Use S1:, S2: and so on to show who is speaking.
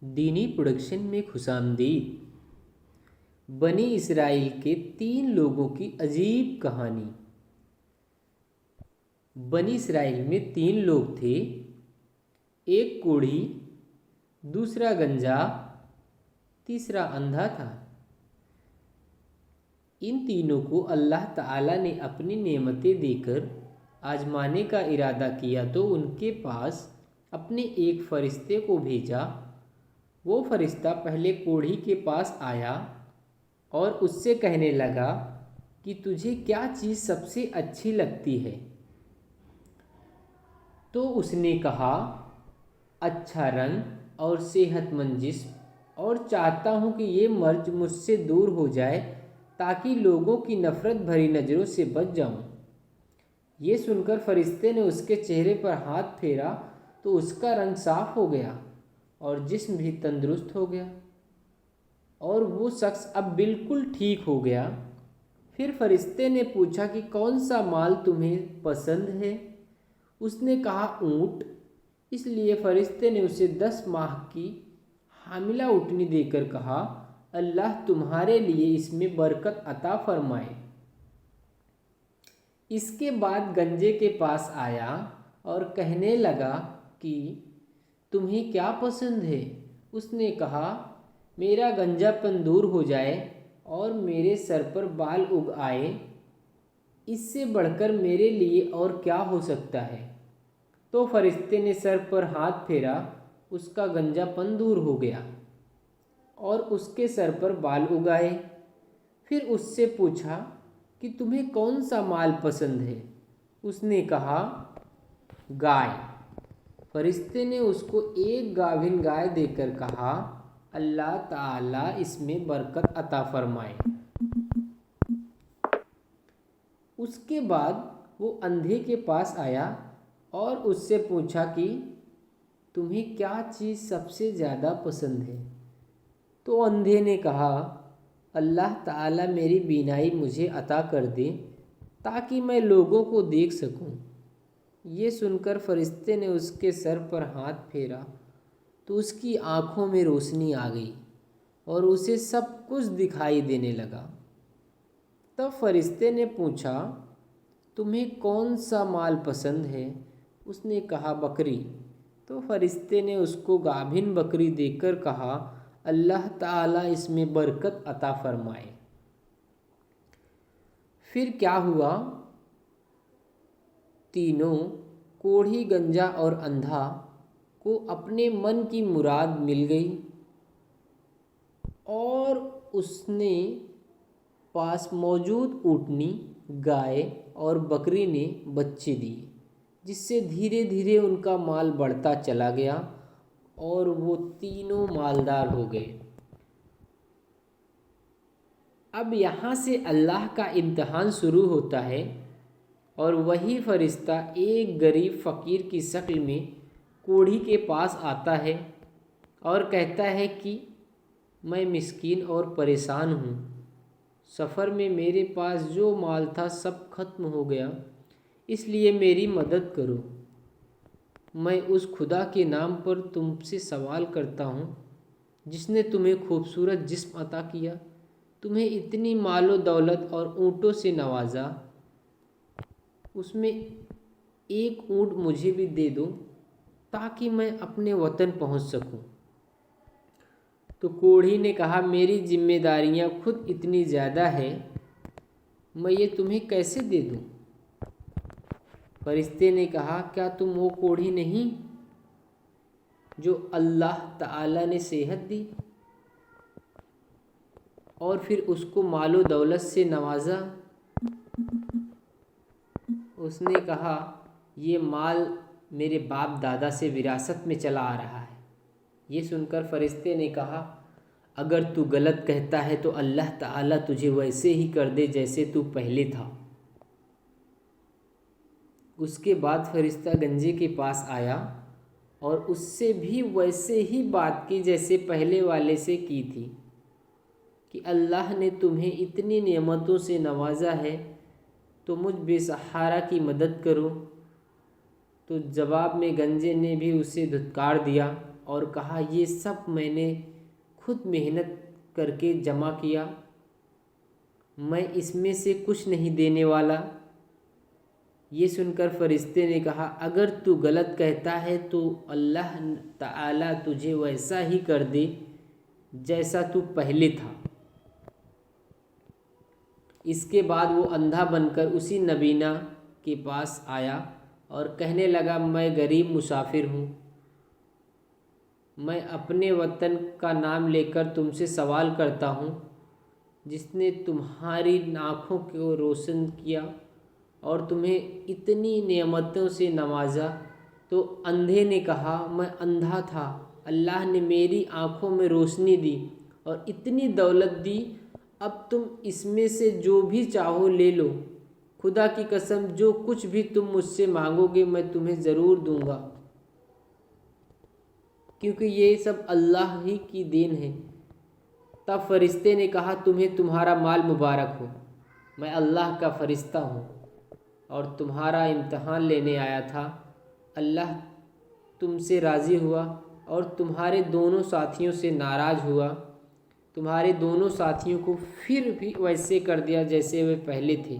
S1: دینی پروڈکشن میں خوشامدید۔ بنی اسرائیل کے 3 لوگوں کی عجیب کہانی۔ بنی اسرائیل میں 3 لوگ تھے، ایک کوڑھی، دوسرا گنجا، تیسرا اندھا تھا۔ ان تینوں کو اللہ تعالیٰ نے اپنی نعمتیں دے کر آزمانے کا ارادہ کیا تو ان کے پاس اپنے ایک فرشتے کو بھیجا۔ وہ فرشتہ پہلے کوڑھی کے پاس آیا اور اس سے کہنے لگا کہ تجھے کیا چیز سب سے اچھی لگتی ہے؟ تو اس نے کہا، اچھا رنگ اور صحت مند جسم، اور چاہتا ہوں کہ یہ مرض مجھ سے دور ہو جائے تاکہ لوگوں کی نفرت بھری نظروں سے بچ جاؤں۔ یہ سن کر فرشتے نے اس کے چہرے پر ہاتھ پھیرا تو اس کا رنگ صاف ہو گیا اور جسم بھی تندرست ہو گیا، اور وہ شخص اب بالکل ٹھیک ہو گیا۔ پھر فرشتے نے پوچھا کہ کون سا مال تمہیں پسند ہے؟ اس نے کہا، اونٹ۔ اس لیے فرشتے نے اسے 10 ماہ کی حاملہ اونٹنی دے کر کہا، اللہ تمہارے لیے اس میں برکت عطا فرمائے۔ اس کے بعد گنجے کے پاس آیا اور کہنے لگا کہ تمہیں کیا پسند ہے؟ اس نے کہا، میرا گنجا پن دور ہو جائے اور میرے سر پر بال اگ آئے، اس سے بڑھ کر میرے لیے اور کیا ہو سکتا ہے؟ تو فرشتے نے سر پر ہاتھ پھیرا، اس کا گنجا پن دور ہو گیا اور اس کے سر پر بال اگ آئے۔ پھر اس سے پوچھا کہ تمہیں کون سا مال پسند ہے؟ اس نے کہا، گائے۔ فرشتے نے اس کو ایک گابھن گائے دے کر کہا، اللہ تعالیٰ اس میں برکت عطا فرمائے۔ اس کے بعد وہ اندھے کے پاس آیا اور اس سے پوچھا کہ تمہیں کیا چیز سب سے زیادہ پسند ہے؟ تو اندھے نے کہا، اللہ تعالیٰ میری بینائی مجھے عطا کر دے تاکہ میں لوگوں کو دیکھ سکوں۔ یہ سن کر فرشتے نے اس کے سر پر ہاتھ پھیرا تو اس کی آنکھوں میں روشنی آ گئی اور اسے سب کچھ دکھائی دینے لگا۔ تب فرشتے نے پوچھا، تمہیں کون سا مال پسند ہے؟ اس نے کہا، بکری۔ تو فرشتے نے اس کو گابھن بکری دے کر کہا، اللہ تعالیٰ اس میں برکت عطا فرمائے۔ پھر کیا ہوا؟ تینوں، کوڑھی، گنجا اور اندھا، کو اپنے من کی مراد مل گئی اور اس نے پاس موجود اونٹنی، گائے اور بکری نے بچے دیے، جس سے دھیرے دھیرے ان کا مال بڑھتا چلا گیا اور وہ تینوں مالدار ہو گئے۔ اب یہاں سے اللہ کا امتحان شروع ہوتا ہے اور وہی فرشتہ ایک غریب فقیر کی شکل میں کوڑھی کے پاس آتا ہے اور کہتا ہے کہ میں مسکین اور پریشان ہوں، سفر میں میرے پاس جو مال تھا سب ختم ہو گیا، اس لیے میری مدد کرو۔ میں اس خدا کے نام پر تم سے سوال کرتا ہوں جس نے تمہیں خوبصورت جسم عطا کیا، تمہیں اتنی مال و دولت اور اونٹوں سے نوازا، اس میں ایک اونٹ مجھے بھی دے دو تاکہ میں اپنے وطن پہنچ سکوں۔ تو کوڑھی نے کہا، میری ذمہ داریاں خود اتنی زیادہ ہیں، میں یہ تمہیں کیسے دے دوں؟ فرشتے نے کہا، کیا تم وہ کوڑھی نہیں جو اللہ تعالیٰ نے صحت دی اور پھر اس کو مال و دولت سے نوازا؟ اس نے کہا، یہ مال میرے باپ دادا سے وراثت میں چلا آ رہا ہے۔ یہ سن کر فرشتے نے کہا، اگر تو غلط کہتا ہے تو اللہ تعالیٰ تجھے ویسے ہی کر دے جیسے تو پہلے تھا۔ اس کے بعد فرشتہ گنجے کے پاس آیا اور اس سے بھی ویسے ہی بات کی جیسے پہلے والے سے کی تھی کہ اللہ نے تمہیں اتنی نعمتوں سے نوازا ہے تو مجھ بے سہارا کی مدد کرو۔ تو جواب میں گنجے نے بھی اسے دھتکار دیا اور کہا یہ سب میں نے خود محنت کر کے جمع کیا، میں اس میں سے کچھ نہیں دینے والا۔ یہ سن کر فرشتے نے کہا اگر تو غلط کہتا ہے تو اللہ تعالیٰ تجھے ویسا ہی کر دے جیسا تو پہلے تھا۔ اس کے بعد وہ اندھا بن کر اسی نبینہ کے پاس آیا اور کہنے لگا میں غریب مسافر ہوں، میں اپنے وطن کا نام لے کر تم سے سوال کرتا ہوں، جس نے تمہاری آنکھوں کو روشن کیا اور تمہیں اتنی نعمتوں سے نوازا۔ تو اندھے نے کہا میں اندھا تھا، اللہ نے میری آنکھوں میں روشنی دی اور اتنی دولت دی، اب تم اس میں سے جو بھی چاہو لے لو، خدا کی قسم جو کچھ بھی تم مجھ سے مانگو گے میں تمہیں ضرور دوں گا، کیونکہ یہ سب اللہ ہی کی دین ہے۔ تب فرشتے نے کہا تمہیں تمہارا مال مبارک ہو، میں اللہ کا فرشتہ ہوں اور تمہارا امتحان لینے آیا تھا۔ اللہ تم سے راضی ہوا اور تمہارے دونوں ساتھیوں سے ناراض ہوا، تمہارے دونوں ساتھیوں کو پھر بھی ویسے کر دیا جیسے وہ پہلے تھے۔